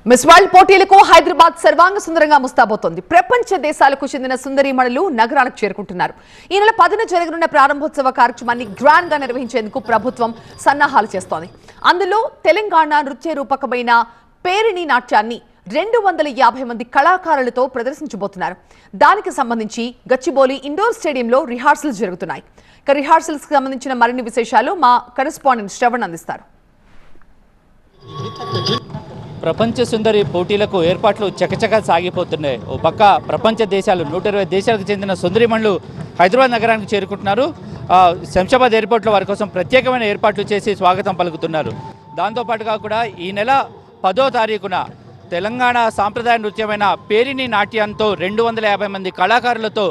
Miss world పోటీలకు హైదరాబాద్ సర్వాంగ సుందరంగా ముస్తాబోతోంది. ప్రపంచ దేశాలకు చెందిన సుందరీమణులు నగరాలకు చేరుకుంటున్నారు. ఈ నెల 10న జరగనున్న ప్రారంభోత్సవ కార్యక్రమాన్ని గ్రాండ్ గా నిర్వహించేందుకు ప్రభుత్వం సన్నాహాలు చేస్తోంది. అందులో తెలంగాణ నృత్య రూపకమైన పేరిణి నాట్యాన్ని 250 మంది కళాకారులతో ప్రదర్శించబోతున్నారు. దానికి సంబంధించి గచ్చిబౌలి ఇండోర్ స్టేడియంలో రిహార్సల్స్ జరుగుతున్నాయి. రిహార్సల్స్ కి సంబంధించిన మరిన్ని విశేషాలు మా కరెస్పాండెంట్ శ్రవణ్ అందిస్తారు. ప్రపంచ సుందరి పోటీలకు ఏర్పాట్లు చకచకా సాగిపోతున్నాయి. ఓ పక్క ప్రపంచ దేశాలు 120 దేశాలకు చెందిన సుందరిమణులు హైదరాబాద్ నగరానికి చేరుకుంటున్నారు. శంషాబాద్ ఎయిర్పోర్ట్లో వారి కోసం ప్రత్యేకమైన ఏర్పాట్లు చేసి స్వాగతం పలుకుతున్నారు. దాంతోపాటుగా కూడా ఈ నెల 10వ తారీఖున తెలంగాణ సాంప్రదాయ నృత్యమైన పేరిణి నాట్యంతో 250 మంది కళాకారులతో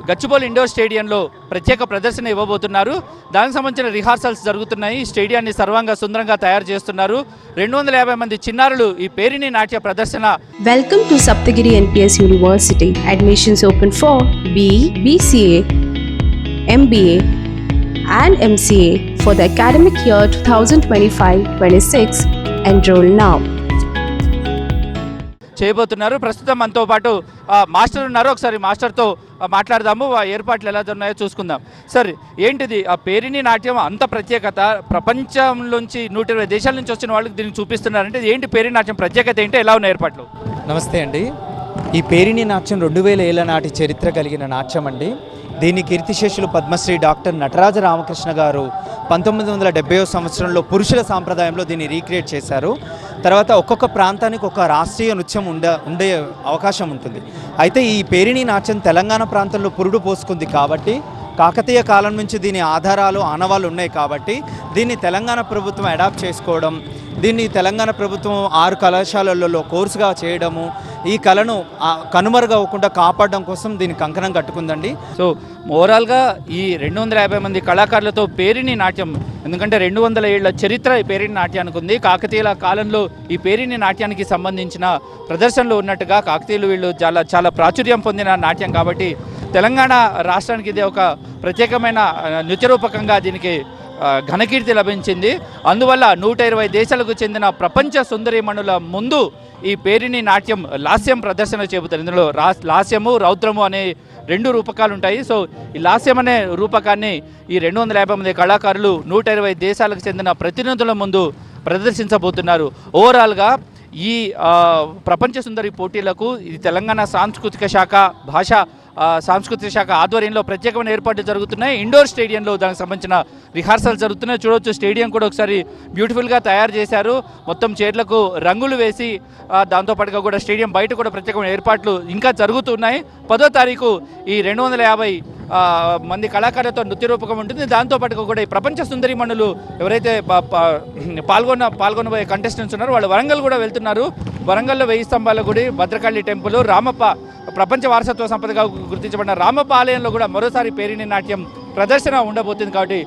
గచ్చిబౌలి ఇండోర్ స్టేడియంలో ప్రత్యేక ప్రదర్శన ఇవ్వబోతున్నారు. దానికి సంబంధించిన రిహార్సల్స్ జరుగుతున్నాయి. స్టేడియాన్ని సర్వాంగ సుందరంగా తయారు చేస్తున్నారు. 250 మంది చిన్నారులు ఈ పేరిణి నాట్య ప్రదర్శన. Welcome to Saptagiri NPS university. Admissions open for BE, BCA, MBA and MCA for the academic year 2025-26. Enroll now. చేయబోతున్నారు. ప్రస్తుతం మనతో పాటు మాస్టర్ ఉన్నారు. ఒకసారి మాస్టర్తో మాట్లాడదాము. ఏర్పాట్లు ఎలా ఉన్నాయో చూసుకుందాం. సార్, ఏంటిది ఆ పేరిణి నాట్యం అంత ప్రత్యేకత? ప్రపంచంలోంచి 120 దేశాల నుంచి వచ్చిన వాళ్ళకి దీన్ని చూపిస్తున్నారంటే ఏంటి పేరిణి నాట్యం ప్రత్యేకత ఏంటి? ఎలా ఉన్న ఏర్పాట్లు? నమస్తే అండి. ఈ పేరిణి నాట్యం 2000 ఏళ్ల నాటి చరిత్ర కలిగిన నాట్యం అండి. దీన్ని కీర్తిశేషులు పద్మశ్రీ డాక్టర్ నటరాజ రామకృష్ణ గారు 1970వ సంవత్సరంలో పురుషుల సాంప్రదాయంలో దీన్ని రీక్రియేట్ చేశారు. తర్వాత ఒక్కొక్క ప్రాంతానికి ఒక రాష్ట్రీయ నృత్యం ఉండే అవకాశం ఉంటుంది. అయితే ఈ పేరిణి నాట్యం తెలంగాణ ప్రాంతంలో పురుడు పోసుకుంది కాబట్టి, కాకతీయ కాలం నుంచి దీని ఆధారాలు ఆనవాళ్ళు ఉన్నాయి కాబట్టి దీన్ని తెలంగాణ ప్రభుత్వం అడాప్ట్ చేసుకోవడం, దీన్ని తెలంగాణ ప్రభుత్వం 6 కళాశాలలలో కోర్సుగా చేయడము, ఈ కళను కనుమరుగవ్వకుండా కాపాడడం కోసం దీన్ని కంకణం కట్టుకుందండి. సో ఓవరాల్గా ఈ 250 మంది కళాకారులతో పేరిణి నాట్యం, ఎందుకంటే 200 ఏళ్ల చరిత్ర ఈ పేరిణి నాట్యానికి ఉంది. కాకతీయుల కాలంలో ఈ పేరిణి నాట్యానికి సంబంధించిన ప్రదర్శనలు ఉన్నట్టుగా కాకతీయులు వీళ్ళు చాలా ప్రాచుర్యం పొందిన నాట్యం కాబట్టి తెలంగాణ రాష్ట్రానికి ఇది ఒక ప్రత్యేకమైన నృత్యరూపకంగా దీనికి ఘనకీర్తి లభించింది. అందువల్ల 120 దేశాలకు చెందిన ప్రపంచ సుందరీమణుల ముందు ఈ పేరిణి నాట్యం లాస్యం ప్రదర్శన చెబుతారు. ఇందులో లాస్యము, రౌద్రము అనే 2 రూపకాలు ఉంటాయి. సో ఈ లాస్యం అనే రూపకాన్ని ఈ 250 మంది కళాకారులు 120 దేశాలకు చెందిన ప్రతినిధుల ముందు ప్రదర్శించబోతున్నారు. ఓవరాల్గా ఈ ప్రపంచ సుందరి పోటీలకు ఇది తెలంగాణ సాంస్కృతిక శాఖ, సాంస్కృతిక శాఖ ఆధ్వర్యంలో ప్రత్యేకమైన ఏర్పాట్లు జరుగుతున్నాయి. ఇండోర్ స్టేడియంలో దానికి సంబంధించిన రిహార్సల్ జరుగుతున్నాయి. చూడవచ్చు, స్టేడియం కూడా ఒకసారి బ్యూటిఫుల్గా తయారు చేశారు. మొత్తం చైర్లకు రంగులు వేసి దాంతోపాటుగా కూడా స్టేడియం బయట కూడా ప్రత్యేకమైన ఏర్పాట్లు ఇంకా జరుగుతున్నాయి. 10వ తారీఖు ఈ 250 మంది కళాకారులతో నృత్య రూపకం ఉంటుంది. దాంతోపాటుగా కూడా ఈ ప్రపంచ సుందరిమణులు ఎవరైతే పాల్గొనబోయే కంటెస్టెంట్స్ ఉన్నారో వాళ్ళు వరంగల్ కూడా వెళ్తున్నారు. వరంగల్లో 1000 స్తంభాల గుడి, భద్రకాళి టెంపుల్, రామప్ప ప్రపంచ వారసత్వ సంపదగా గుర్తించబడిన రామప్ప ఆలయంలో కూడా మరోసారి పేరిణి నాట్యం ప్రదర్శన ఉండబోతుంది. కాబట్టి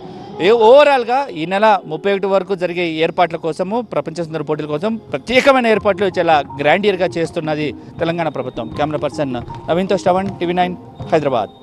ఓవరాల్గా ఈ నెల 31 వరకు జరిగే ఏర్పాట్ల కోసము, ప్రపంచ సుందరి పోటీల కోసం ప్రత్యేకమైన ఏర్పాట్లు చాలా గ్రాండియర్గా చేస్తున్నది తెలంగాణ ప్రభుత్వం. కెమెరా పర్సన్ నవీన్తో శ్రవణ్, TV9 హైదరాబాద్.